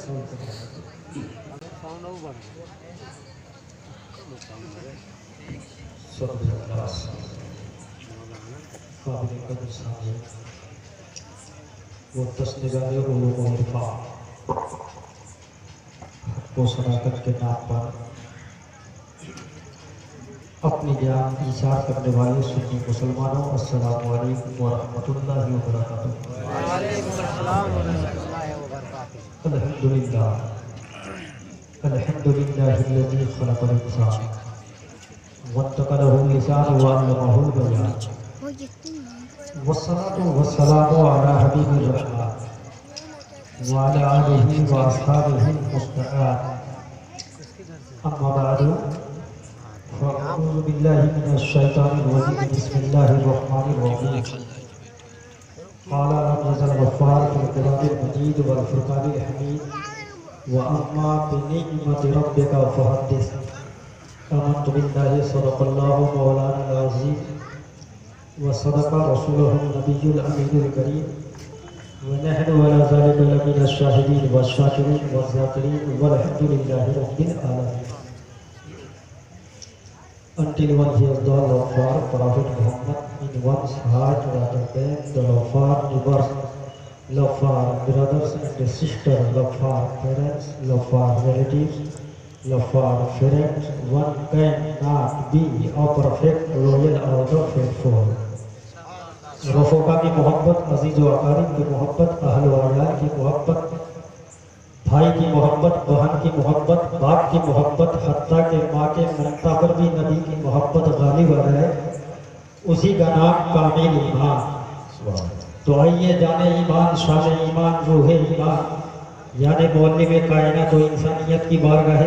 वो तस्निगारे को सदाकत के नाम पर अपनी जान इशार करने वाले सुन्नी मुसलमानों अस्सलामु अलैकुम व रहमतुल्लाहि व बरकातुहू। अल्हम्दुलिल्लाह अल्हम्दुलिल्लाहिल्लज़ी खलक़ल इंसान वत्तक़लहु लिसान व अल्लमहुल बयान वस्सलातु वस्सलामु अला हबीबिर रहमान व अला आलिहि व अस्हाबिहिल मुस्तक़ाम। अम्मा बअदु फ़अऊज़ु बिल्लाहि मिनश शैतानिर रजीम। बिस्मिल्लाहिर रहमानिर रहीम। क़ाल रब्बुल गफ़्फ़ार फ़िल क़ुरआनिल मजीद वल फ़ुरक़ानिल हमीद व अम्मा बिनिअमति रब्बिका फ़हद्दिस। आमन्तु बिल्लाहि सदक़ल्लाहु मौलानाल अज़ीम व सदक़ा रसूलुहुन नबियुल अमीनुल करीम व नहनु अला ज़ालिका लमिनश शाहिदीन व शाकिरीन व ज़ाकिरीन वल्हम्दुलिल्लाहि रब्बिल आलमीन। Until one hears the Lawfar, Prophet Muhammad in one's heart rather than the Lawfar neighbors, Lawfar brothers and sisters, Lawfar parents, Lawfar relatives, Lawfar friends, one cannot be a perfect, loyal or the faithful. रफ़ोका की मोहब्बत, अजीज़ व अकारीब की मोहब्बत, अहल व अयाल की मोहब्बत, भाई की मोहब्बत, बहन की मोहब्बत, बाप की मोहब्बत, हत्ता के माँ के ममता पर भी नबी की मोहब्बत गालिब आ है, उसी का नाम कामिल ईमान। तो आइए जाने ईमान, शान ईमान, रूह ईमान, यानी मौलिम कायनात तो इंसानियत की बारगाह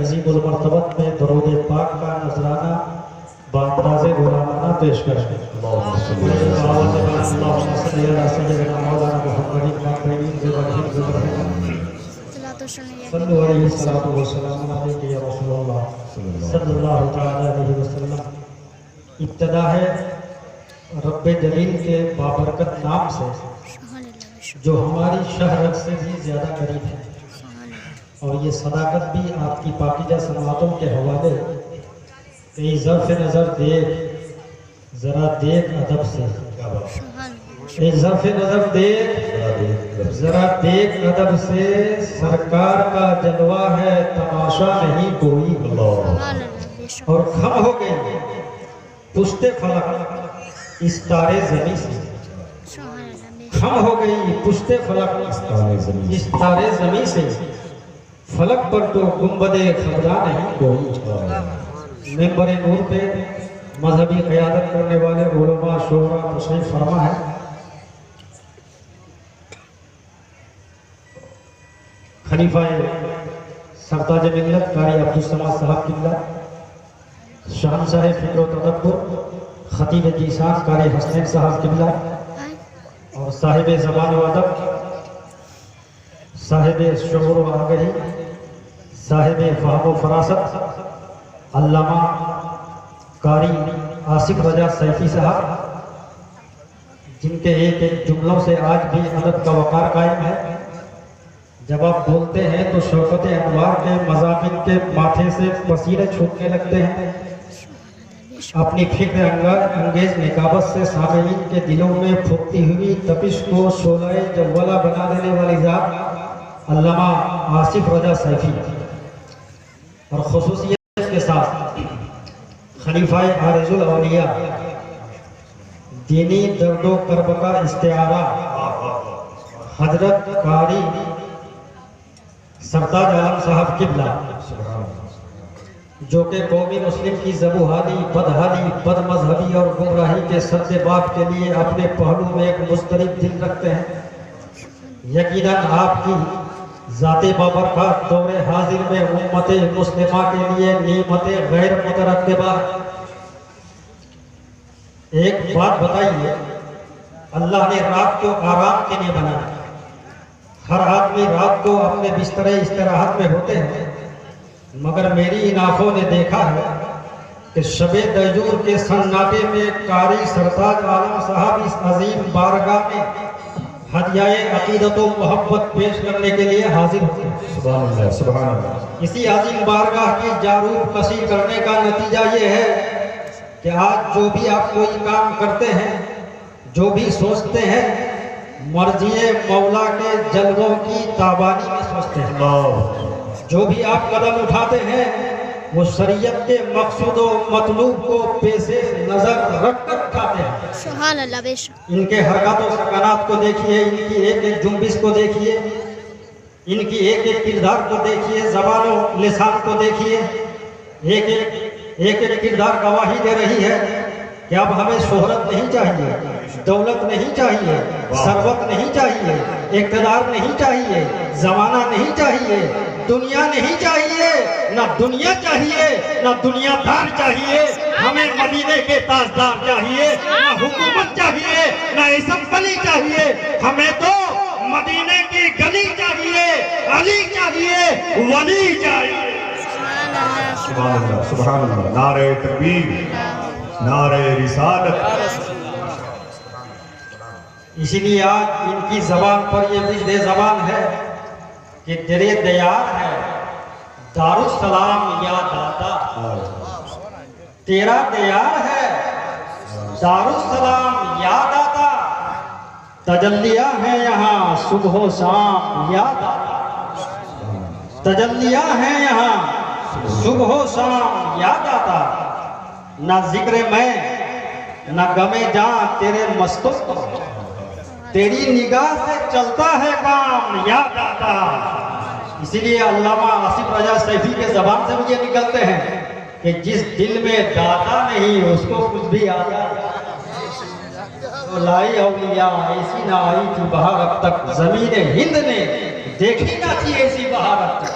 अज़ीमुल मर्तबत में दरूद पाक का नजराना बांदाज़े गुलामाना पेश करें। सल्लल्लाहु अलैहि वसल्लम। इब्तिदा है रब्बे जलील के बाबरकत नाम से, जो हमारी शहरत से भी ज़्यादा करीब है, और ये सदाकत भी आपकी पाकीज़ा समातों के हवाले। ज़र्फ़ नज़र देख, ज़रा देख अदब से, ज़र्फ़ नज़र देख, ज़रा देख अदब से, सरकार का जलवा है तमाशा नहीं कोई। और खम हो गई पुश्ते फलक इस तारे ज़मीं से, खम हो गई पुश्ते फलक इस तारे ज़मीं से, फलक पर तो गुंबदे खबरा नहीं कोई। मेंबर नूर पे मजहबी क़यादत करने वाले उलमा शोरा तशरीफ़ फरमा है। खलीफा सरताज मिल्लत कारी अब्दुल समाद साहब किबला, शहंशाह फ़िक्र व तदब्बुर खतीब जीशान कारी हसनैन साहब किबला, और साहिब ज़बान व अदब, साहिब शुऊर व आगही, साहिब फ़हम व फरासत अल्लामा कारी आसिफ रजा सैफी साहब, जिनके एक एक जुमलों से आज भी अदब का वक़ार कायम है। जब आप बोलते हैं तो शौकत अनवार के मज़ामिन के माथे से पसीने छूटने लगते हैं। अपनी फिक्र अंगेज निकाबत से सामीन के दिलों में फूकती हुई तपिश को शोलाए जव्वला बना देने वाली ज़ात अल्लामा आसिफ रजा सैफी, और खुसूसियत के साथ खलीफा आरिजुल औलिया, दीनी दर्दो कर्ब का इस्तिआरा हजरत कारी सरताज आलम साहब किबला, जो कि कौमी मुस्लिम की ज़बूहानी, बदहाली, बदमजहबी और गुमराही के सद्देबाब के लिए अपने पहलू में एक मुस्तरिब दिल रखते हैं। यकीनन आपकी ज़ाते बाबरकत दौरे हाजिर में उम्मत मुस्लिमा के लिए नीमत गैर मुतरद्दिबा। एक बात बताइए, अल्लाह ने रात को आराम के लिए बनाया। हर आदमी रात को अपने बिस्तरे इस्तराहत में होते हैं, मगर मेरी इन आँखों ने देखा है कि शबे दजूर के सन्नाटे में कारी सरताज आलम साहब इस अजीम बारगाह में हदियाए अकीदत व मोहब्बत पेश करने के लिए हाजिर होते हैं। सुभान अल्लाह, सुभान अल्लाह। इसी आज़ीम बारगाह की जारूब कसी करने का नतीजा ये है कि आज जो भी आप कोई काम करते हैं, जो भी सोचते हैं, मर्जिए मौला के जलवों की ताबानी में सोचते हैं। जो भी आप कदम उठाते हैं वो शरीयत के मकसूद व मतलूब को पेशे नजर रख कर उठाते हैं। सुभान अल्लाह। बेशक इनके हरकत और सकनात को देखिए, इनकी एक एक जुम्बिश को देखिए, इनकी एक एक किरदार को देखिए, ज़बान और लिसान को देखिए। एक एक किरदार गवाही दे रही है कि अब हमें शोहरत नहीं चाहिए, दौलत नहीं चाहिए, सरवत नहीं चाहिए, इक़्तिदार नहीं चाहिए, जमाना नहीं चाहिए, दुनिया नहीं चाहिए, ना दुनिया चाहिए, ना दुनियादार चाहिए। हमें मदीने के ताजदार चाहिए, ना हुकूमत चाहिए, ना इस्म चाहिए। हमें तो मदीने की गली चाहिए, अली चाहिए, वली चाहिए। सुभान अल्लाह, सुभान अल्लाह। नारे तकबीर, नारे रिसालत। इसीलिए आज इनकी जबान पर ये विजदे जबान है कि तेरे दयार है दारुस्सलाम या दाता, तेरा दयार है दारुस्सलाम या दाता, तजल्लिया है यहाँ सुबह शाम या दाता, तजल्लिया है यहाँ सुबह शाम या दाता। ना जिक्र मैं ना गमे जा तेरे मस्तों, तेरी निगाह से चलता है काम या दाता। इसीलिए अल्लामा आसिफ रजा सैफी के जबान से मुझे निकलते हैं कि जिस दिल में दाता नहीं उसको कुछ भी आता। तो लाई औलिया ऐसी ना आई थी बहार अब तक, जमीन हिंद ने देखी ना थी ऐसी बहार अब तक।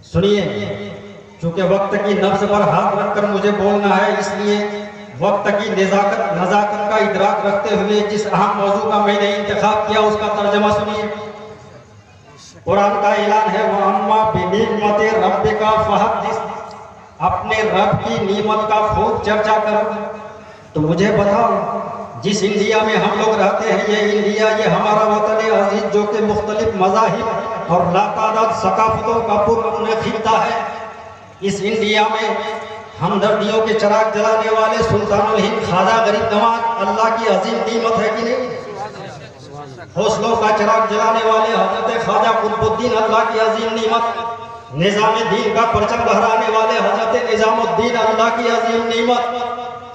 सुनिए, चूंकि वक्त की नब्ज पर हाथ रखकर मुझे बोलना है, इसलिए वक्त की नजाकत का इदराक रखते हुए जिस अहम मौजू का मैंने इंतखाब किया उसका तर्जमा सुनिए। कुरान का ऐलान है, वह अम्मा बिनिअमति रब्बिका फहद्दिस, अपने रब की नीमत का खूब चर्चा करो। तो मुझे बताओ, जिस इंडिया में हम लोग रहते हैं, ये इंडिया, ये हमारा वतन अजीज जो कि मुख्तलिफ मज़ाहिब और लातादाद सकाफतों का पुरअमन खिता है, इस इंडिया में हमदर्दियों के चिराग जलाने वाले सुल्तानुल हिंद ख्वाजा गरीब नवाज अल्लाह की अजीम नीमत है कि नहीं? हौसलों का चिराग जलाने वाले हजरत ख्वाजा कुतुबुद्दीन अल्लाह की अजीम नीमत, निजाम दीन का परचम लहराने वाले हजरत निजामुद्दीन अल्लाह की अजीम नीमत,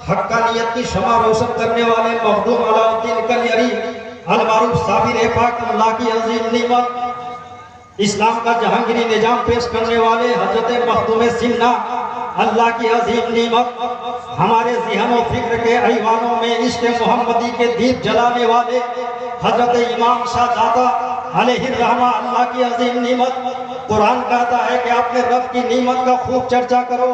हक्कानियत की शमा रोशन करने वाले मखदूम अलाउद्दीन कलियरी अल मारूफ साबिर पाक अल्लाह की अजीम नीमत, इस्लाम का जहांगीरी निजाम पेश करने वाले हजरत मखदूम सिन्ना अल्लाह की अजीम नीमत, हमारे ज़हन और फिक्र के ऐवानों में इश्क मोहम्मदी के दीप जलाने वाले हजरत इमाम शाहजादा अलैहिर्रहमा अल्लाह की अजीम नीमत। कुरान कहता है कि अपने रब की नीमत का खूब चर्चा करो,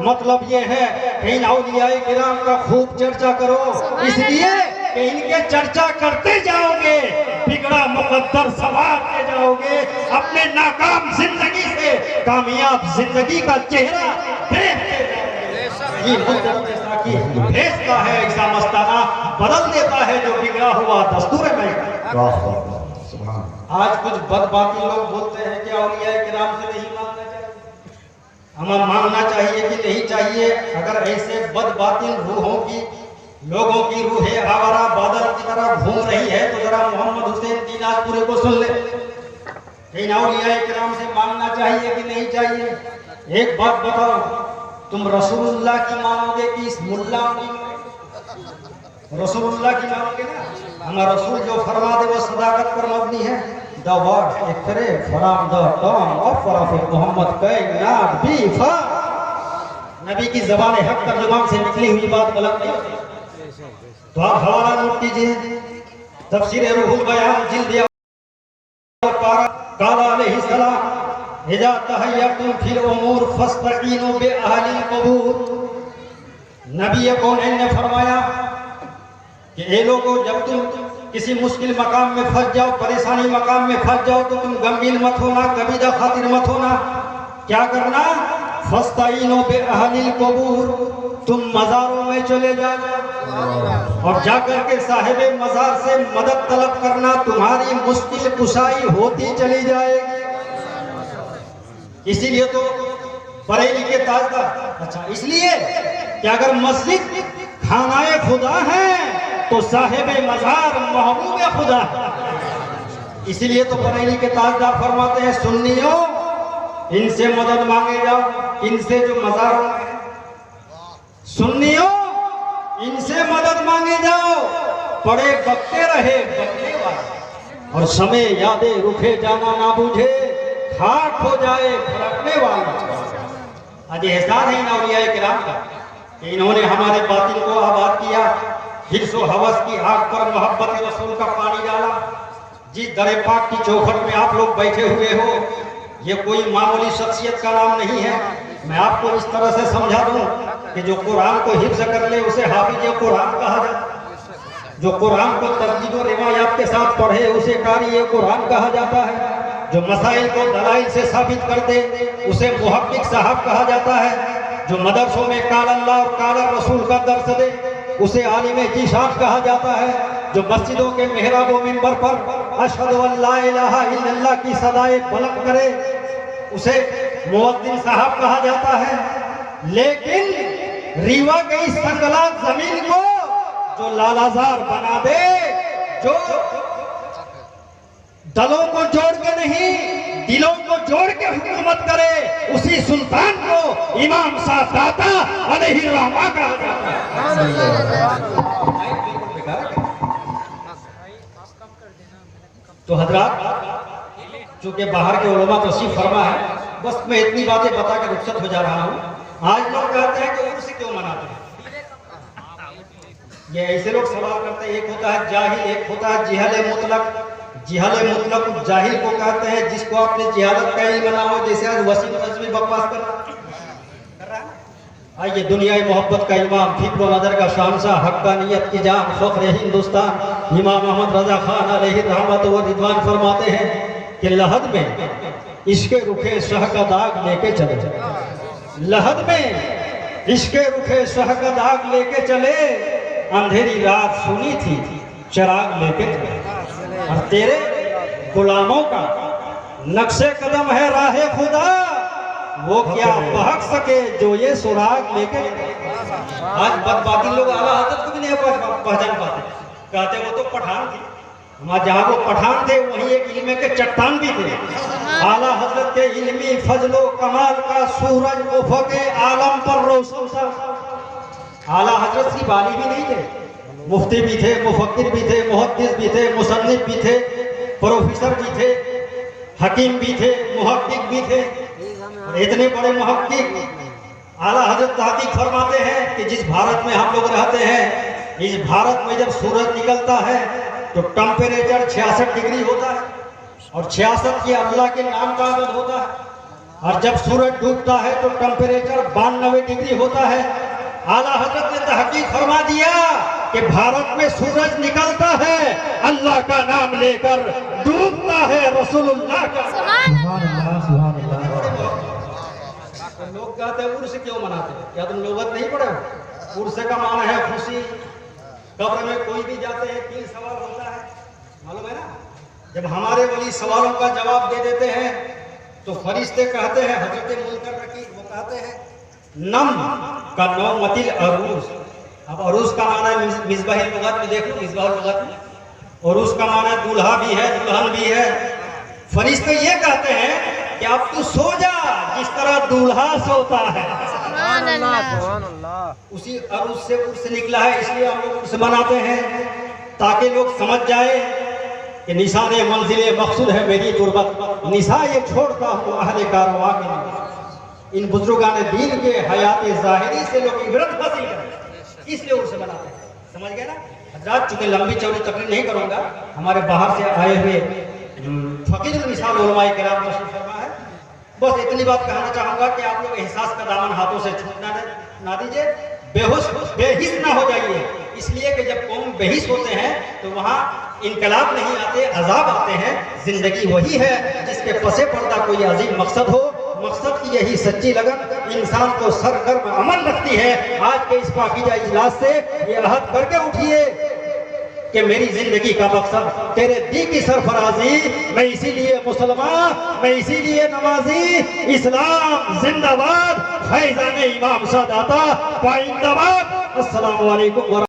मतलब ये है कि इन औलियाए किराम का खूब चर्चा करो, इसलिए कि इनके चर्चा करते जाओगे बिगड़ा मुकद्दर सवारते जाओगे, अपने नाकाम जिंदगी से कामयाब जिंदगी का चेहरा देखते जाओगे। भेजता है ऐसा मस्ताना, बदल देता है जो बिगड़ा हुआ दस्तूर में। आज कुछ बदबाती लोग बोलते हैं कि औलियाए किराम से नहीं मानना चाहिए। हमें मानना चाहिए कि नहीं चाहिए? अगर ऐसे बदबातिल रूहों की, लोगों की रूहें आवारा बादल की तरह घूम रही है तो जरा मोहम्मद हुसैन दीनाजपुरी को सुन ले। इन औलियाए किराम से मानना चाहिए कि नहीं चाहिए? एक बात बताओ, तुम रसूलुल्लाह की मानोगे कि इस मुल्ला की? रसूलुल्लाह की मानोगे ना? हमारा रसूल जो फरमा दे वो सदाकत पर मबनी है। The word expressed from the tongue of Prophet Muhammad cannot be false। नबी की ज़बान हक तर्जुमान से निकली हुई बात गलत नहीं होती। तो आप हवाला नोट कीजिए, तफसीर रूहुल बयान जिल्द पारा काला अलैहि सलाम इजा तहय्यतुम फिल उमूर फस्तईनु बि अहलिल कबूर। नबी कौनैन ने फरमाया कि ए लोगों, जब तुम किसी मुश्किल मकाम में फंस जाओ, परेशानी मकाम में फंस जाओ तो तुम गमगीन मत होना, कबीदा खातिर मत होना। क्या करना? फस्तईनु बि अहलिल कबूर, तुम मज़ारों में चले जाओ। और जाकर के साहिबे मजार से मदद तलब करना, तुम्हारी मुश्किल कुशाई होती चली जाएगी। इसीलिए तो बरेली के ताजदार, अच्छा इसलिए कि अगर मस्जिद खानाए खुदा है तो साहिबे मजार महबूब खुदा है। इसीलिए तो बरेली के ताजदार फरमाते हैं, सुन्नियों इनसे मदद मांगे जाओ, इनसे जो मजार है, सुन्नियों इनसे मदद मांगे जाओ, पड़े बकते रहे बकने वाले, और समय यादें रुखे जाना ना बूझे, खाक हो जाए फरकने वाला। आज एहसान है इन औलियाए किराम का कि इन्होंने हमारे बातिन को आबाद किया, हिर्स व हवस की आग पर मोहब्बत रसूल का पानी डाला। जिस दरे पाक की चौखट में आप लोग बैठे हुए हो, ये कोई मामूली शख्सियत का नाम नहीं है। मैं आपको इस तरह से समझा दूं कि जो कुरान को हिफ्ज कर ले उसे हाफिज कुरान कहा जाता, जो कुरान को तस्दीद और रिवायात के साथ पढ़े उसे कारी कुरान कहा जाता है, जो मसाइल को दलाइल से साबित कर दे उसे मुहक्किक साहब कहा जाता है, जो मदरसों में काल अल्लाह और काल रसूल का दर्स दे उसे आलिम जीशान कहा जाता है, जो मस्जिदों के मेहराब व मिंबर पर अशहदु अल्ला इलाहा इल्लल्लाह की सदाए बुलंद करे उसे मुअज्जिन साहब कहा जाता है। लेकिन रीवा के इस संगला जमीन को जो लालाजार बना दे, जो दलों को जोड़ के नहीं दिलों को जोड़ के हुकूमत करे, उसी सुल्तान को इमाम सादाता अलैहि रहमा कहा जाता है। तो हजरात, चूंकि बाहर के उलमा तशरीफ फरमा है, बस मैं इतनी बातें बता के रुखसत हो जा रहा हूँ। आज लोग कहते हैं कि उर्स क्यों मनाते हैं, ये ऐसे लोग सवाल करते हैं। एक होता है जाहिल, एक होता है जिहल मुतलक। जिहल मुतलक जाहिल को कहते हैं जिसको आपने जिहालत का इल्म ना हो, जैसे आज वसीम रज़वी बकवास कर रहा है। आइए, दुनियाई मोहब्बत का इमाम, फिक्र नजर का शहंशाह, हक्कानियत की जान, फख्र हिंदुस्तान, इमाम अहमद रजा खान अलैहि रहमत व रिदवान फरमाते हैं कि लहद में इसके रुखे शह का दाग लेके चले, लहद में इसके रुखे शह का दाग लेके चले, अंधेरी रात सुनी थी चिराग लेके चले, और तेरे गुलामों का नक्शे कदम है राहे खुदा, वो क्या बहक सके जो ये सुराग लेके। आज बदबाती लोग आला हजरत को भी नहीं पहचान पाते, कहते वो तो पठान थे। हमारे जहाँ वो पठान थे वहीं एक इल्म के चट्टान भी थे। आला हजरत के इल्मी फजलो कमाल का सूरज उफ़क़े आलम पर रोशन था। आला हजरत सिर्फ आलिम ही नहीं थे, मुफ्ती भी थे, मुफक्किर भी थे, मुहद्दिस भी थे, मुसन्निफ भी थे, प्रोफेसर भी थे, हकीम भी थे, मुहक्किक भी थे। और इतने बड़े मुहक्किक आला हजरत तहकीक फरमाते हैं कि जिस भारत में हम लोग रहते हैं, इस भारत में जब सूरज निकलता है तो टेम्परेचर 66 डिग्री होता है, और 66 ये अल्लाह के नाम का अदद होता है। और जब सूरज डूबता है तो टेम्परेचर 92 डिग्री होता है। आला हजरत ने तहकीक फरमा दिया कि भारत में सूरज निकलता है अल्लाह का नाम लेकर, डूबता है रसूलुल्लाह का। तो लोग कहते हैं उर्स क्यों मनाते हैं, क्या तुम लोगत नहीं पढ़े हो? उर्स का माना है खुशी। कब्र में कोई भी जाते हैं 3 सवाल होता है, मालूम है ना। जब हमारे वली सवालों का जवाब दे देते हैं तो फरिश्ते कहते हैं, हजरत मुनकर नकीर वो कहते हैं नम का नौमतिल अरूस। अब अरूस का माना है मिसबाहिल लुगत में, देख लो मिसबाहुल लुगत में अरूस का माना है दूल्हा भी है, दुल्हन भी है। फरिश्ते ये कहते हैं कि अब तू सो जा जिस तरह दूल्हा सोता है। उसी अरूस से उर्स निकला है, इसलिए हम लोग उर्स मनाते हैं ताकि लोग समझ जाए कि निशान मंजिले मकसूद है मेरी गुर्बत, निशा ये छोड़ता हूँ अहले कारवां के लिए। इन बुजुर्गान दीन के हयात ज़ाहिरी से लोग इबरत हासिल करें, इसलिए उर्स मनाते हैं। समझ गए ना हजरात? चूंकि लंबी चौड़ी तकरीर नहीं करूँगा, हमारे बाहर से आए हुए फकीर मिसाल उलमाए किराम तशरीफ फरमा है, बस इतनी बात कहना चाहूँगा कि आप लोग एहसास का दामन हाथों से छूटना ना दीजिए, बेहोश बेहिस ना हो जाइए। इसलिए कि जब कौम बेहिस होते हैं तो वहाँ इनकलाब नहीं आते, अजाब आते हैं। जिंदगी वही है जिसके पसे पर्दा कोई अजीम मकसद हो, मकसद की यही सच्ची लगन इंसान को सरगर्म अमल रखती है। आज के इस पाकीज़ा इजलास से ये अहद करके उठिए कि मेरी जिंदगी का मकसद तेरे दी की सरफराजी, मैं इसीलिए मुसलमान, मैं इसीलिए नमाजी। इस्लाम जिंदाबाद, फैजान इमाम सादाता पाइंदाबाद। अस्सलामु अलैकुम।